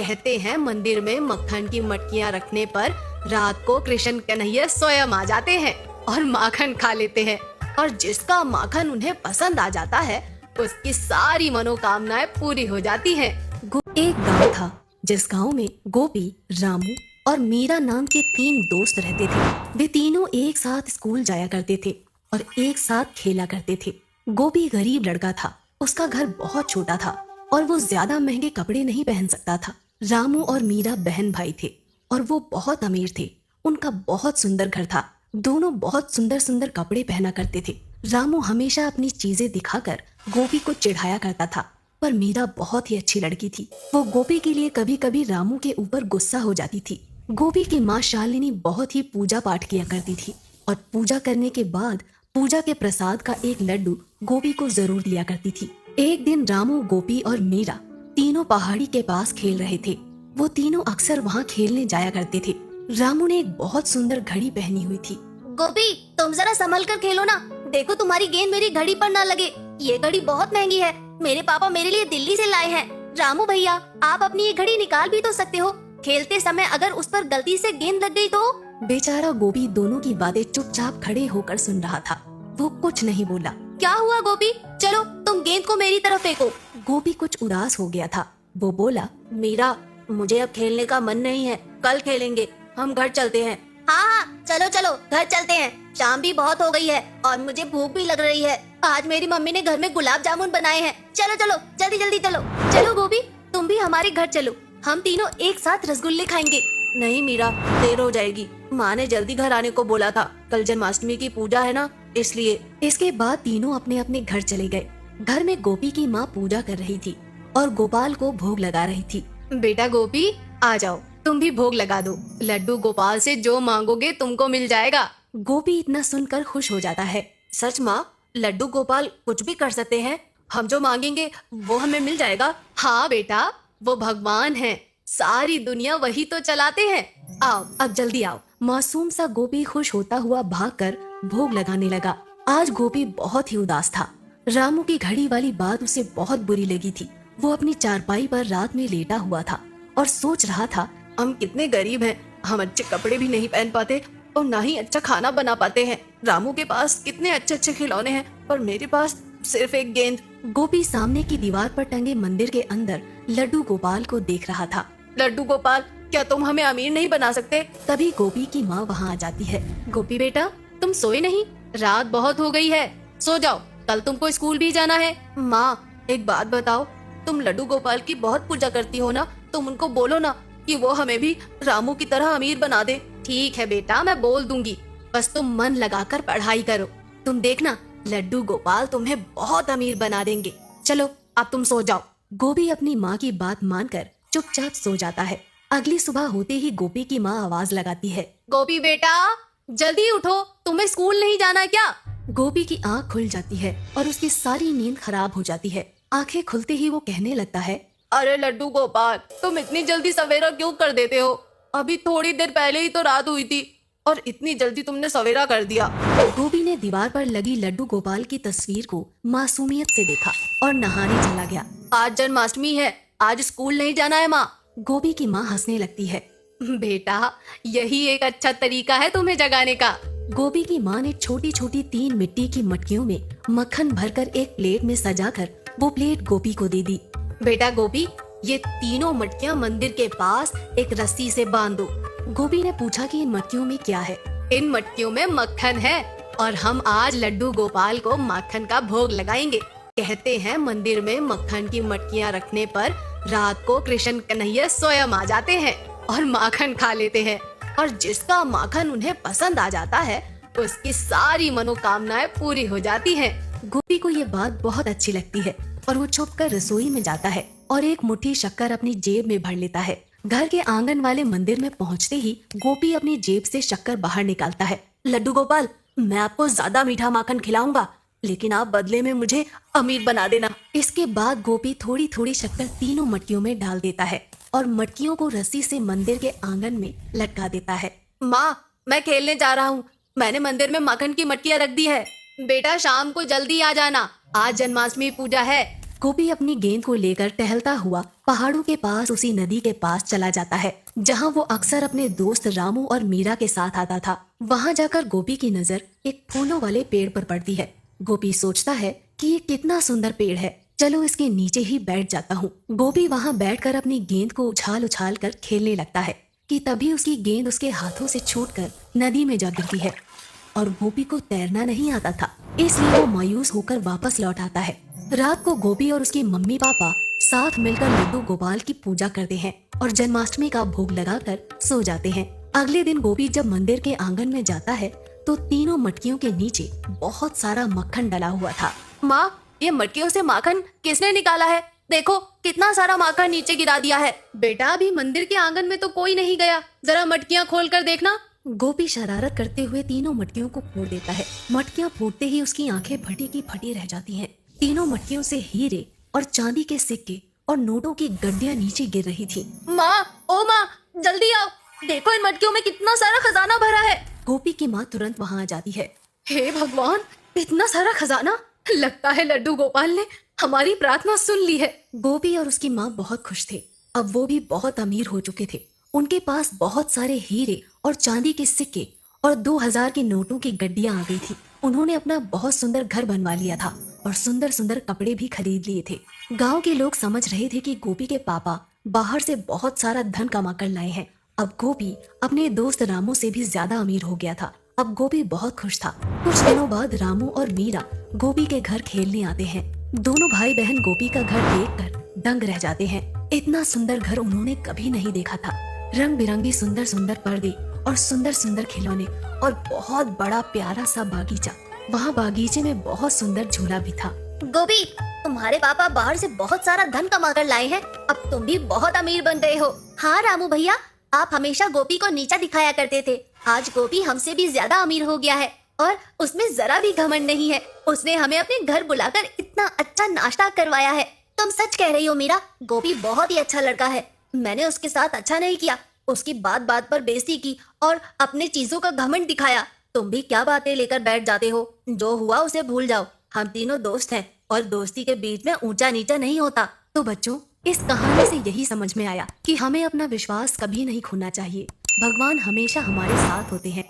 कहते हैं मंदिर में मक्खन की मटकियां रखने पर रात को कृष्ण कन्हैया स्वयं आ जाते हैं और माखन खा लेते हैं, और जिसका माखन उन्हें पसंद आ जाता है उसकी सारी मनोकामनाएं पूरी हो जाती हैं। एक गांव था जिस गांव में गोपी, रामू और मीरा नाम के 3 दोस्त रहते थे। वे तीनों एक साथ स्कूल जाया करते थे और एक साथ खेला करते थे। गोपी गरीब लड़का था, उसका घर बहुत छोटा था और वो ज्यादा महंगे कपड़े नहीं पहन सकता था। रामू और मीरा बहन भाई थे और वो बहुत अमीर थे। उनका बहुत सुंदर घर था। दोनों बहुत सुंदर सुंदर कपड़े पहना करते थे। रामू हमेशा अपनी चीजें दिखाकर गोपी को चिढ़ाया करता था, पर मीरा बहुत ही अच्छी लड़की थी। वो गोपी के लिए कभी कभी रामू के ऊपर गुस्सा हो जाती थी। गोपी की माँ शालिनी बहुत ही पूजा पाठ किया करती थी और पूजा करने के बाद पूजा के प्रसाद का एक लड्डू गोपी को जरूर दिया करती थी। एक दिन रामू, गोपी और मीरा तीनों पहाड़ी के पास खेल रहे थे। वो तीनों अक्सर वहाँ खेलने जाया करते थे। रामू ने एक बहुत सुंदर घड़ी पहनी हुई थी। गोपी, तुम जरा संभल कर खेलो ना, देखो तुम्हारी गेंद मेरी घड़ी पर ना लगे। ये घड़ी बहुत महंगी है, मेरे पापा मेरे लिए दिल्ली से लाए हैं। रामू भैया, आप अपनी ये घड़ी निकाल भी तो सकते हो, खेलते समय अगर उस पर गलती से गेंद लग गई तो। बेचारा गोपी दोनों की बातें चुपचाप खड़े होकर सुन रहा था। वो कुछ नहीं बोला। क्या हुआ गोपी, चलो तुम गेंद को मेरी तरफ फेंको। गोपी कुछ उदास हो गया था। वो बोला, मीरा, मुझे अब खेलने का मन नहीं है, कल खेलेंगे, हम घर चलते हैं। हाँ, चलो चलो घर चलते हैं, शाम भी बहुत हो गई है और मुझे भूख भी लग रही है। आज मेरी मम्मी ने घर में गुलाब जामुन बनाए हैं। चलो चलो जल्दी जल्दी चलो। चलो गोपी, तुम भी हमारे घर चलो, हम तीनों एक साथ रसगुल्ले खाएंगे। नहीं मीरा, देर हो जाएगी, माँ ने जल्दी घर आने को बोला था, कल जन्माष्टमी की पूजा है ना, इसलिए। इसके बाद तीनों अपने अपने घर चले गए। घर में गोपी की माँ पूजा कर रही थी और गोपाल को भोग लगा रही थी। बेटा गोपी, आ जाओ, तुम भी भोग लगा दो, लड्डू गोपाल से जो मांगोगे तुमको मिल जाएगा। गोपी इतना सुनकर खुश हो जाता है। सच माँ, लड्डू गोपाल कुछ भी कर सकते हैं, हम जो मांगेंगे वो हमें मिल जाएगा। हाँ बेटा, वो भगवान हैं, सारी दुनिया वही तो चलाते हैं। आओ, अब जल्दी आओ। मासूम सा गोपी खुश होता हुआ भागकर भोग लगाने लगा। आज गोपी बहुत ही उदास था। रामू की घड़ी वाली बात उसे बहुत बुरी लगी थी। वो अपनी चारपाई पर रात में लेटा हुआ था और सोच रहा था, हम कितने गरीब हैं, हम अच्छे कपड़े भी नहीं पहन पाते और ना ही अच्छा खाना बना पाते हैं। रामू के पास कितने अच्छे अच्छे खिलौने हैं और मेरे पास सिर्फ एक गेंद। गोपी सामने की दीवार पर टंगे मंदिर के अंदर लड्डू गोपाल को देख रहा था। लड्डू गोपाल, क्या तुम हमें अमीर नहीं बना सकते? तभी गोपी की माँ वहाँ आ जाती है। गोपी बेटा, तुम सोए नहीं? रात बहुत हो गई है, सो जाओ, कल तुमको स्कूल भी जाना है। माँ, एक बात बताओ, तुम लड्डू गोपाल की बहुत पूजा करती हो ना, तुम उनको बोलो ना कि वो हमें भी रामू की तरह अमीर बना दे। ठीक है बेटा, मैं बोल दूंगी, बस तुम मन लगाकर पढ़ाई करो, तुम देखना लड्डू गोपाल तुम्हें बहुत अमीर बना देंगे। चलो अब तुम सो जाओ। गोपी अपनी माँ की बात मानकर चुपचाप सो जाता है। अगली सुबह होते ही गोपी की माँ आवाज लगाती है, गोपी बेटा, जल्दी उठो, तुम्हें स्कूल नहीं जाना क्या? गोपी की आँख खुल जाती है और उसकी सारी नींद खराब हो जाती है। आंखें खुलते ही वो कहने लगता है, अरे लड्डू गोपाल, तुम इतनी जल्दी सवेरा क्यों कर देते हो? अभी थोड़ी देर पहले ही तो रात हुई थी और इतनी जल्दी तुमने सवेरा कर दिया। गोपी ने दीवार पर लगी लड्डू गोपाल की तस्वीर को मासूमियत से देखा और नहाने चला गया। आज जन्माष्टमी है, आज स्कूल नहीं जाना है माँ। गोपी की माँ हंसने लगती है, बेटा यही एक अच्छा तरीका है तुम्हें जगाने का। गोपी की माँ ने छोटी छोटी 3 मिट्टी की मटकियों में मक्खन भरकर एक प्लेट में सजाकर वो प्लेट गोपी को दे दी। बेटा गोपी, ये तीनों मटकियाँ मंदिर के पास एक रस्सी से बांध दो। गोपी ने पूछा कि इन मटकियों में क्या है? इन मटकियों में मक्खन है और हम आज लड्डू गोपाल को माखन का भोग लगाएंगे। कहते हैं मंदिर में मक्खन की मटकियाँ रखने पर रात को कृष्ण कन्हैया स्वयं आ जाते हैं और माखन खा लेते हैं, और जिसका माखन उन्हें पसंद आ जाता है उसकी सारी मनोकामनाएं पूरी हो जाती हैं। गोपी को ये बात बहुत अच्छी लगती है और वो छुपकर रसोई में जाता है और एक मुट्ठी शक्कर अपनी जेब में भर लेता है। घर के आंगन वाले मंदिर में पहुंचते ही गोपी अपनी जेब से शक्कर बाहर निकालता है। लड्डू गोपाल, मैं आपको ज्यादा मीठा माखन खिलाऊंगा, लेकिन आप बदले में मुझे अमीर बना देना। इसके बाद गोपी थोड़ी थोड़ी शक्कर तीनों मटकियों में डाल देता है और मटकियों को रस्सी से मंदिर के आंगन में लटका देता है। माँ, मैं खेलने जा रहा हूँ, मैंने मंदिर में माखन की मटकियाँ रख दी है। बेटा शाम को जल्दी आ जाना, आज जन्माष्टमी पूजा है, गोपी अपनी गेंद को लेकर टहलता हुआ पहाड़ों के पास उसी नदी के पास चला जाता है जहाँ वो अक्सर अपने दोस्त रामू और मीरा के साथ आता था। वहाँ जाकर गोपी की नजर एक फूलों वाले पेड़ पर पड़ती है। गोपी सोचता है कि ये कितना सुंदर पेड़ है, चलो इसके नीचे ही बैठ जाता हूँ। गोपी वहाँ बैठकर अपनी गेंद को उछाल उछाल कर खेलने लगता है कि तभी उसकी गेंद उसके हाथों से छूटकर नदी में जा गिरती है और गोपी को तैरना नहीं आता था, इसलिए वो मायूस होकर वापस लौट आता है। रात को गोपी और उसकी मम्मी पापा साथ मिलकर लड्डू गोपाल की पूजा करते हैं और जन्माष्टमी का भोग लगाकर सो जाते हैं। अगले दिन गोपी जब मंदिर के आंगन में जाता है तो तीनों मटकियों के नीचे बहुत सारा मक्खन डला हुआ था। माँ, ये मटकियों से माखन किसने निकाला है? देखो कितना सारा माखन नीचे गिरा दिया है। बेटा, अभी मंदिर के आंगन में तो कोई नहीं गया, जरा मटकियाँ खोल कर देखना। गोपी शरारत करते हुए तीनों मटकियों को फोड़ देता है। मटकियाँ फूटते ही उसकी आंखें फटी की फटी रह जाती हैं। तीनों मटकियों से हीरे और चांदी के सिक्के और नोटों की गड्डियाँ नीचे गिर रही थी। माँ, ओ माँ, जल्दी आओ, देखो इन मटकियों में कितना सारा खजाना भरा है। गोपी की माँ तुरंत वहाँ आ जाती है। हे भगवान, इतना सारा खजाना! लगता है लड्डू गोपाल ने हमारी प्रार्थना सुन ली है। गोपी और उसकी माँ बहुत खुश थे। अब वो भी बहुत अमीर हो चुके थे। उनके पास बहुत सारे हीरे और चांदी के सिक्के और 2000 के नोटों की गड्डियां आ गई थी। उन्होंने अपना बहुत सुंदर घर बनवा लिया था और सुंदर सुंदर कपड़े भी खरीद लिए थे। गांव के लोग समझ रहे थे कि गोपी के पापा बाहर से बहुत सारा धन कमा कर लाए हैं। अब गोपी अपने दोस्त रामू से भी ज्यादा अमीर हो गया था। अब गोपी बहुत खुश था। कुछ दिनों बाद रामू और मीरा गोपी के घर खेलने आते हैं। दोनों भाई बहन गोपी का घर देखकर दंग रह जाते हैं। इतना सुंदर घर उन्होंने कभी नहीं देखा था। रंग बिरंगी सुंदर सुंदर पर्दे और सुंदर सुंदर खिलौने और बहुत बड़ा प्यारा सा बागीचा। वहाँ बागीचे में बहुत सुंदर झूला भी था। गोपी, तुम्हारे पापा बाहर से बहुत सारा धन कमा कर लाए हैं। अब तुम भी बहुत अमीर बन गए हो। हाँ रामू भैया, आप हमेशा गोपी को नीचा दिखाया करते थे। आज गोपी हमसे भी ज्यादा अमीर हो गया है और उसमें जरा भी घमंड नहीं है। उसने हमें अपने घर बुलाकर इतना अच्छा नाश्ता करवाया है। तुम सच कह रही हो मीरा, गोपी बहुत ही अच्छा लड़का है। मैंने उसके साथ अच्छा नहीं किया, उसकी बात बात पर बेइज्जती की और अपने चीजों का घमंड दिखाया। तुम भी क्या बातें लेकर बैठ जाते हो? जो हुआ उसे भूल जाओ। हम तीनों दोस्त हैं और दोस्ती के बीच में ऊंचा नीचा नहीं होता। तो बच्चों, इस कहानी से यही समझ में आया कि हमें अपना विश्वास कभी नहीं खोना चाहिए। भगवान हमेशा हमारे साथ होते हैं।